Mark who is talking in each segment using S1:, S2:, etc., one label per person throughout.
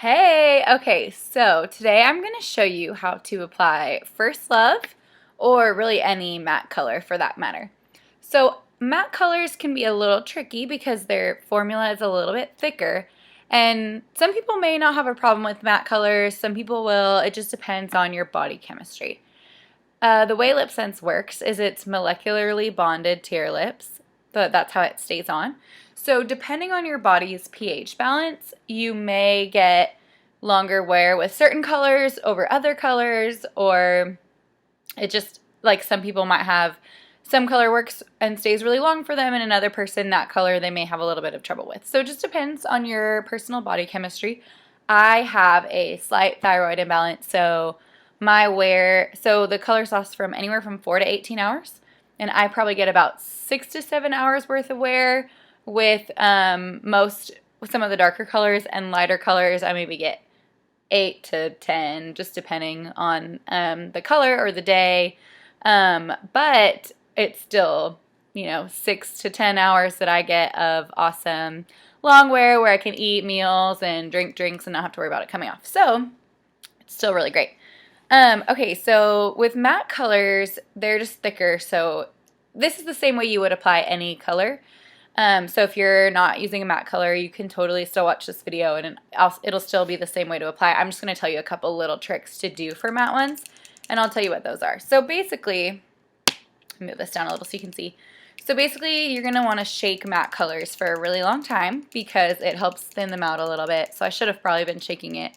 S1: Hey, okay, so today I'm going to show you how to apply First Love, or really any matte color for that matter. So matte colors can be a little tricky because their formula is a little bit thicker, and some people may not have a problem with matte colors, some people will. It just depends on your body chemistry. The way Lip Sense works is it's molecularly bonded to your lips, but that's how it stays on. So depending on your body's pH balance, you may get longer wear with certain colors over other colors, or it just, like, some people might have some color works and stays really long for them, and another person, that color they may have a little bit of trouble with. So it just depends on your personal body chemistry. I have a slight thyroid imbalance, so the colors last from anywhere from 4 to 18 hours, and I probably get about 6 to 7 hours worth of wear with with some of the darker colors, and lighter colors I maybe get 8 to 10, just depending on the color or the day. But it's still, 6 to 10 hours that I get of awesome long wear where I can eat meals and drink drinks and not have to worry about it coming off. So it's still really great. Okay, so with matte colors, they're just thicker. So this is the same way you would apply any color. So if you're not using a matte color, you can totally still watch this video and it'll still be the same way to apply. I'm just going to tell you a couple little tricks to do for matte ones, and I'll tell you what those are. So basically, move this down a little so you can see. So basically, you're going to want to shake matte colors for a really long time because it helps thin them out a little bit. So I should have probably been shaking it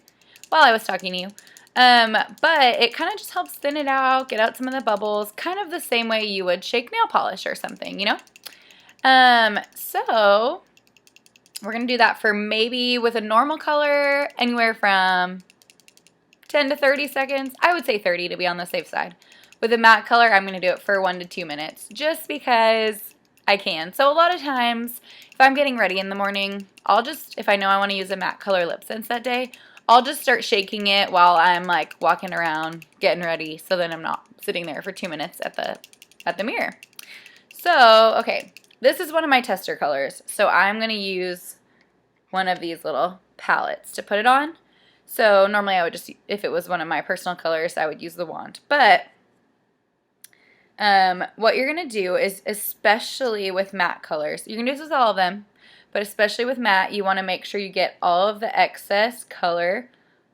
S1: while I was talking to you. But it kind of just helps thin it out, get out some of the bubbles, kind of the same way you would shake nail polish or something, So we're going to do that for maybe with a normal color anywhere from 10 to 30 seconds. I would say 30 to be on the safe side. With a matte color, I'm going to do it for 1 to 2 minutes just because I can. So a lot of times, if I'm getting ready in the morning, if I know I want to use a matte color Lip Sense that day, I'll just start shaking it while I'm like walking around getting ready, so then I'm not sitting there for 2 minutes at the mirror. So, okay, this is one of my tester colors. So I'm going to use one of these little palettes to put it on. So normally I would just, if it was one of my personal colors, I would use the wand. But what you're going to do is, especially with matte colors, you can do this with all of them, but especially with matte, you want to make sure you get all of the excess color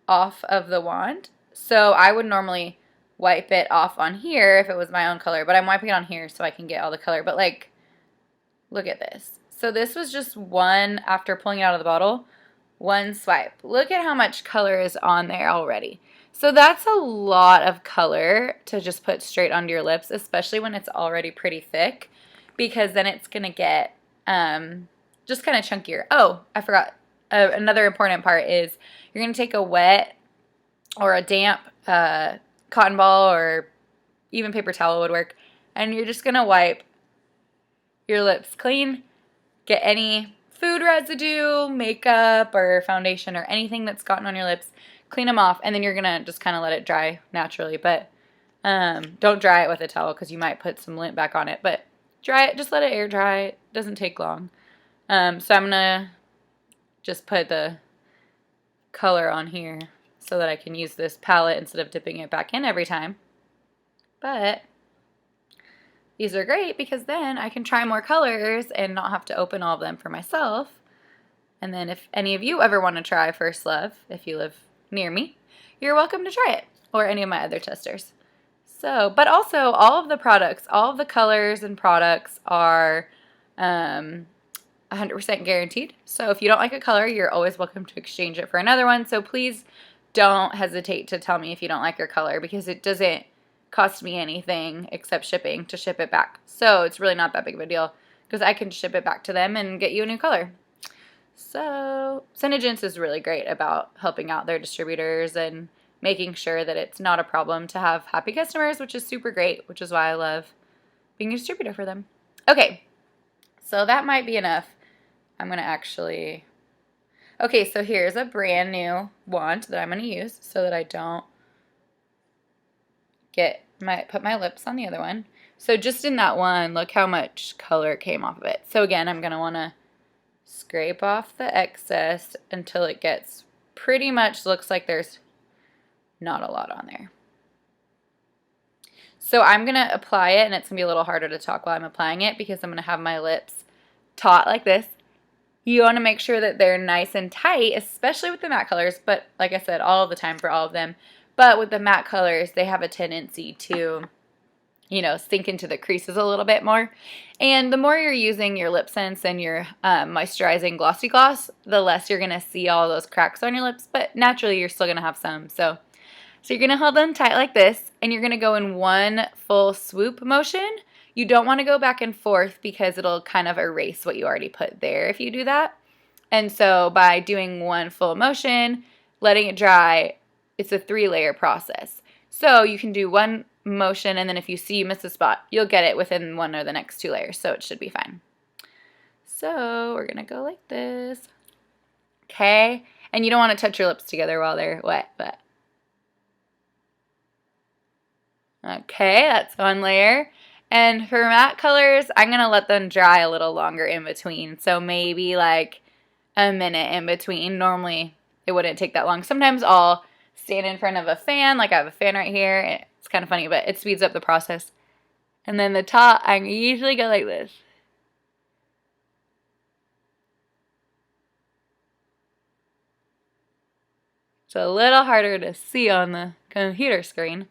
S1: off of the wand. So I would normally wipe it off on here if it was my own color, but I'm wiping it on here so I can get all the color. But like, look at this. So this was just one, after pulling it out of the bottle, one swipe. Look at how much color is on there already. So that's a lot of color to just put straight onto your lips, especially when it's already pretty thick, because then it's going to get just kind of chunkier. Oh, I forgot. Another important part is you're going to take a wet or a damp cotton ball, or even paper towel would work, and you're just going to wipe your lips clean, get any food residue, makeup, or foundation, or anything that's gotten on your lips, clean them off, and then you're going to just kind of let it dry naturally. But don't dry it with a towel because you might put some lint back on it, but dry it, just let it air dry. It doesn't take long. So I'm going to just put the color on here so that I can use this palette instead of dipping it back in every time. But these are great because then I can try more colors and not have to open all of them for myself. And then if any of you ever want to try First Love, if you live near me, you're welcome to try it, or any of my other testers. So, but also all of the products, all of the colors and products are 100% guaranteed. So if you don't like a color, you're always welcome to exchange it for another one. So please don't hesitate to tell me if you don't like your color, because it doesn't cost me anything except shipping to ship it back. So it's really not that big of a deal because I can ship it back to them and get you a new color. So Senegence is really great about helping out their distributors and making sure that it's not a problem to have happy customers, which is super great, which is why I love being a distributor for them. Okay, so that might be enough. I'm going to actually... Okay, so here's a brand new wand that I'm going to use so that I don't put my lips on the other one. So just in that one, look how much color came off of it. So again, I'm going to want to scrape off the excess until it gets pretty much looks like there's not a lot on there. So I'm going to apply it, and it's going to be a little harder to talk while I'm applying it because I'm going to have my lips taut like this. You want to make sure that they're nice and tight, especially with the matte colors, but like I said, all the time for all of them. But with the matte colors, they have a tendency to, you know, sink into the creases a little bit more. And the more you're using your lip sense and your moisturizing glossy gloss, the less you're going to see all those cracks on your lips, but naturally you're still going to have some. So you're going to hold them tight like this, and you're going to go in one full swoop motion. You don't want to go back and forth because it'll kind of erase what you already put there if you do that. And so by doing one full motion, letting it dry, it's a 3-layer process. So you can do one motion, and then if you see you miss a spot, you'll get it within one or the next 2 layers, so it should be fine. So we're going to go like this. Okay, and you don't want to touch your lips together while they're wet, but okay, that's one layer. And for matte colors, I'm going to let them dry a little longer in between. So maybe like a minute in between. Normally, it wouldn't take that long. Sometimes I'll stand in front of a fan. Like I have a fan right here. It's kind of funny, but it speeds up the process. And then the top, I usually go like this. It's a little harder to see on the computer screen.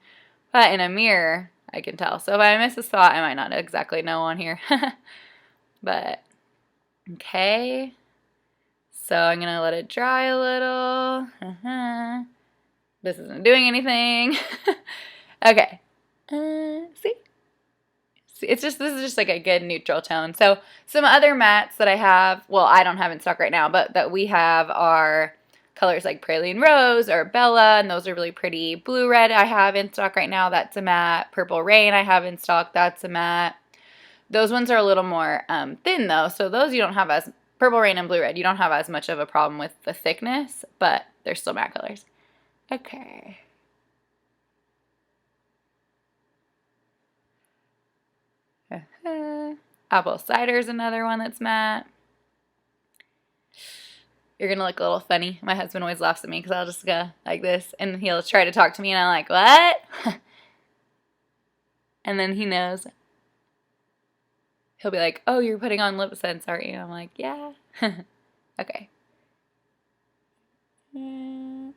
S1: But in a mirror, I can tell. So if I miss a spot, I might not exactly know on here. But, okay. So I'm going to let it dry a little. This isn't doing anything. Okay. See? This is just like a good neutral tone. So some other mattes that I have, well, I don't have in stock right now, but that we have are colors like Praline Rose or Bella, and those are really pretty. Blue Red I have in stock right now. That's a matte. Purple Rain I have in stock. That's a matte. Those ones are a little more thin, though, so those you don't have as, Purple Rain and Blue Red, you don't have as much of a problem with the thickness, but they're still matte colors. Okay. Apple Cider is another one that's matte. You're going to look a little funny. My husband always laughs at me because I'll just go like this, and he'll try to talk to me, and I'm like, what? And then he knows. He'll be like, oh, you're putting on lip sense, aren't you? I'm like, yeah. Okay. And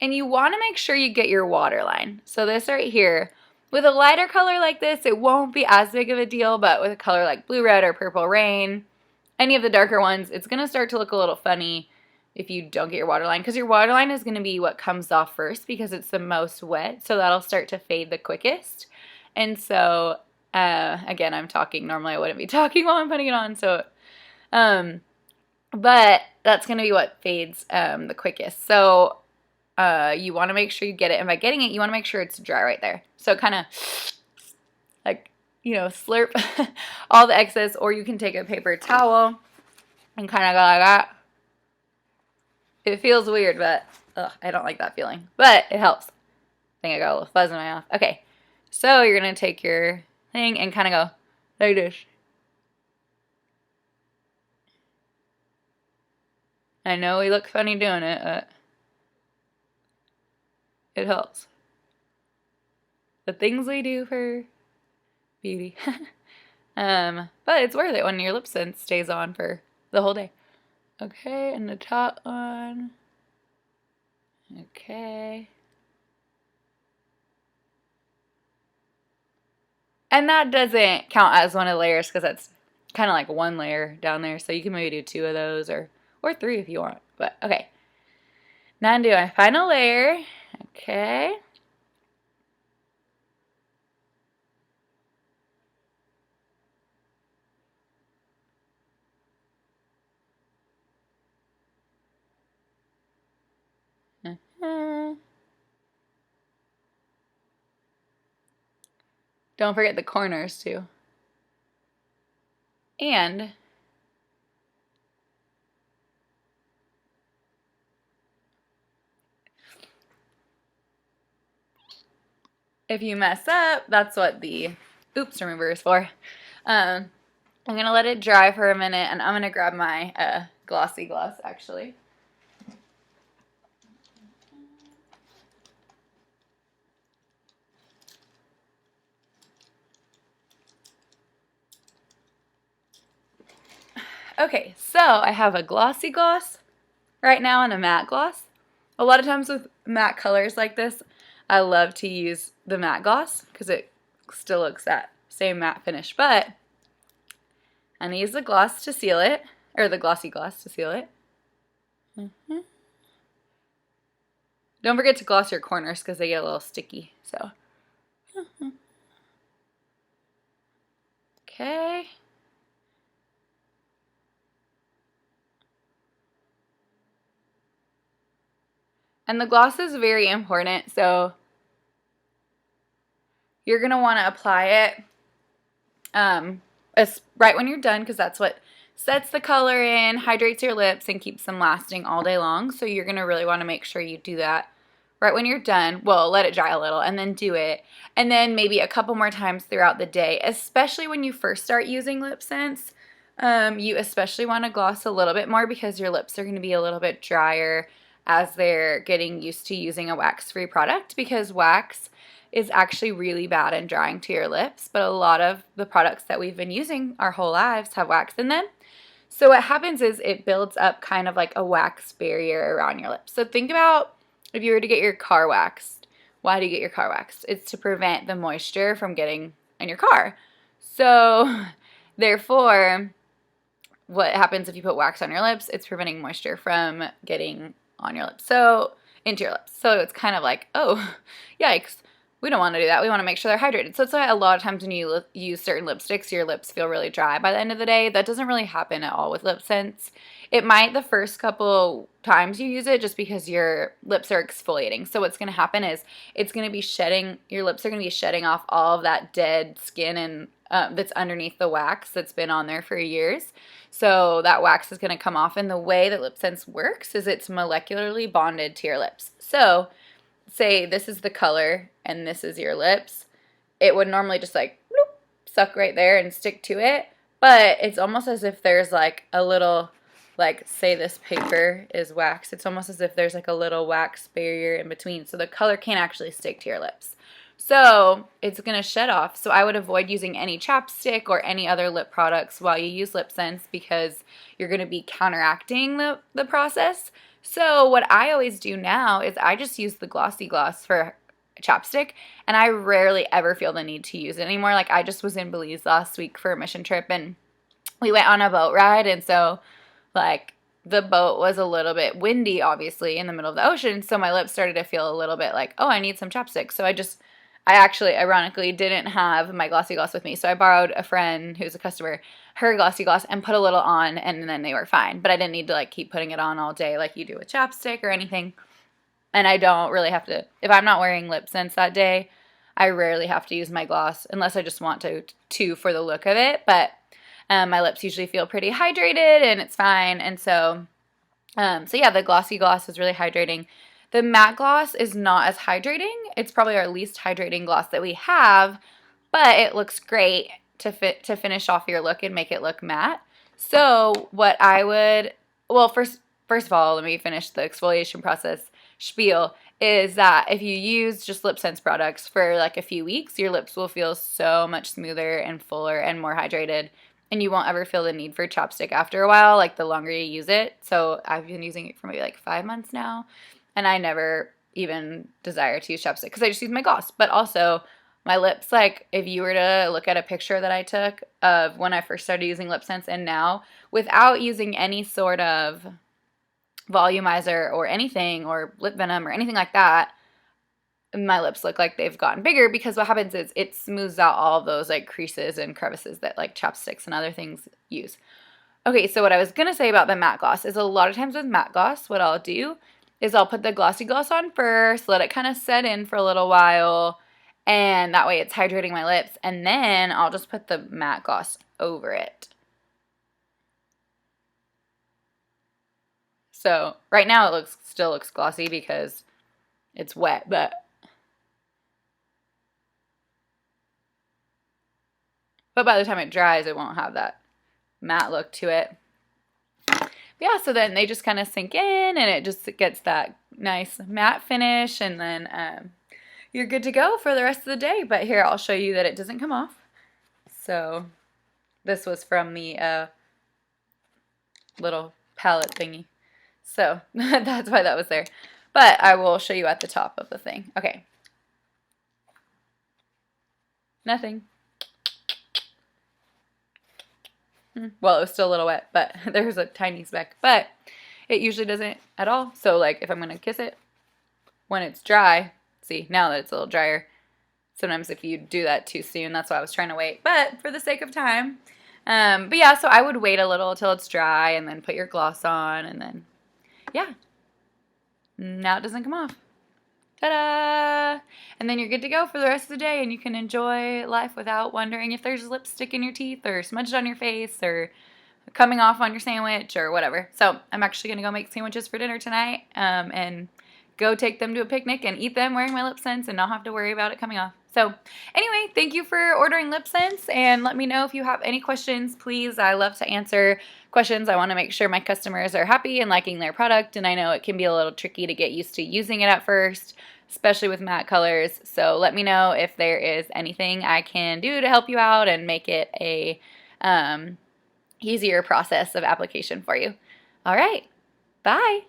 S1: you want to make sure you get your waterline. So this right here, with a lighter color like this, it won't be as big of a deal, but with a color like Blue Red or Purple Rain, any of the darker ones, it's going to start to look a little funny if you don't get your waterline, because your waterline is going to be what comes off first because it's the most wet, so that'll start to fade the quickest. And so, again, I'm talking. Normally I wouldn't be talking while I'm putting it on, so, but that's going to be what fades the quickest. So you want to make sure you get it, and by getting it, you want to make sure it's dry right there. So kind of like, you know, slurp all the excess, or you can take a paper towel and kind of go like that. It feels weird, but I don't like that feeling, but it helps. I think I got a little fuzz in my mouth. Okay, so you're going to take your thing and kind of go like this. I know we look funny doing it, but it helps. The things we do for beauty. But it's worth it when your lip sense stays on for the whole day. Okay, and the top one. Okay. And that doesn't count as one of the layers because that's kind of like one layer down there. So you can maybe do 2 of those or 3 if you want. But okay. Now I'm doing my final layer. Okay. Don't forget the corners too. And if you mess up, that's what the oops remover is for. I'm going to let it dry for a minute, and I'm going to grab my glossy gloss actually. Okay, so I have a glossy gloss right now and a matte gloss. A lot of times with matte colors like this, I love to use the matte gloss because it still looks that same matte finish, but I'm going to use the gloss to seal it, or the glossy gloss to seal it. Don't forget to gloss your corners because they get a little sticky, so. Okay. And the gloss is very important, so you're going to want to apply it right when you're done because that's what sets the color in, hydrates your lips, and keeps them lasting all day long. So you're going to really want to make sure you do that right when you're done. Well, let it dry a little and then do it. And then maybe a couple more times throughout the day, especially when you first start using lip sense. You especially want to gloss a little bit more because your lips are going to be a little bit drier as they're getting used to using a wax-free product, because wax is actually really bad in drying to your lips, but a lot of the products that we've been using our whole lives have wax in them. So what happens is it builds up kind of like a wax barrier around your lips. So think about if you were to get your car waxed. Why do you get your car waxed? It's to prevent the moisture from getting in your car. So therefore, what happens if you put wax on your lips? It's preventing moisture from getting on your lips, so into your lips. So it's kind of like, oh, yikes. We don't want to do that. We want to make sure they're hydrated. So that's why a lot of times when you use certain lipsticks, your lips feel really dry by the end of the day. That doesn't really happen at all with lip sense. It might the first couple times you use it just because your lips are exfoliating. So what's going to happen is it's going to be shedding, your lips are going to be shedding off all of that dead skin and that's underneath the wax that's been on there for years. So that wax is going to come off, and the way that lip sense works is it's molecularly bonded to your lips. So say this is the color and this is your lips, it would normally just like bloop, suck right there and stick to it, but it's almost as if there's like a little, like say this paper is wax, it's almost as if there's like a little wax barrier in between, so the color can't actually stick to your lips. So it's going to shed off. So I would avoid using any chapstick or any other lip products while you use lip sense because you're going to be counteracting the process. So what I always do now is I just use the glossy gloss for chapstick, and I rarely ever feel the need to use it anymore. Like I just was in Belize last week for a mission trip, and we went on a boat ride, and so like the boat was a little bit windy, obviously, in the middle of the ocean, so my lips started to feel a little bit like, oh, I need some chapstick. So I actually, ironically, didn't have my glossy gloss with me, so I borrowed a friend who's a customer, her glossy gloss, and put a little on, and then they were fine. But I didn't need to, like, keep putting it on all day like you do with chapstick or anything. And I don't really have to, if I'm not wearing lip sense that day, I rarely have to use my gloss, unless I just want to for the look of it. But my lips usually feel pretty hydrated, and it's fine. And so yeah, the glossy gloss is really hydrating. The matte gloss is not as hydrating. It's probably our least hydrating gloss that we have, but it looks great to finish off your look and make it look matte. So what I would, well, first of all, let me finish the exfoliation process spiel, is that if you use just lip sense products for like a few weeks, your lips will feel so much smoother and fuller and more hydrated, and you won't ever feel the need for chapstick after a while, like the longer you use it. So I've been using it for maybe like 5 months now, and I never even desire to use chapstick because I just use my gloss. But also, my lips, like, if you were to look at a picture that I took of when I first started using lip sense and now, without using any sort of volumizer or anything, or lip venom or anything like that, my lips look like they've gotten bigger, because what happens is it smooths out all of those like creases and crevices that like chapsticks and other things use. Okay, so what I was going to say about the matte gloss is a lot of times with matte gloss, what I'll do is I'll put the glossy gloss on first, let it kind of set in for a little while, and that way it's hydrating my lips, and then I'll just put the matte gloss over it. So right now it still looks glossy because it's wet, but by the time it dries, it won't have that matte look to it. But yeah, so then they just kind of sink in, and it just gets that nice matte finish, and then you're good to go for the rest of the day. But here, I'll show you that it doesn't come off. So this was from the little palette thingy. So that's why that was there. But I will show you at the top of the thing. Okay. Nothing. Well, it was still a little wet, but there was a tiny speck. But it usually doesn't at all. So, like, if I'm going to kiss it when it's dry, see, now that it's a little drier, sometimes if you do that too soon, that's why I was trying to wait. But for the sake of time, but yeah, so I would wait a little till it's dry and then put your gloss on and then, yeah. Now it doesn't come off. Ta-da! And then you're good to go for the rest of the day and you can enjoy life without wondering if there's lipstick in your teeth or smudged on your face or coming off on your sandwich or whatever. So I'm actually going to go make sandwiches for dinner tonight and go take them to a picnic and eat them wearing my lip scents and not have to worry about it coming off. So anyway, thank you for ordering lip scents and let me know if you have any questions, please. I love to answer questions. I want to make sure my customers are happy and liking their product, and I know it can be a little tricky to get used to using it at first, especially with matte colors. So let me know if there is anything I can do to help you out and make it a easier process of application for you. All right, bye.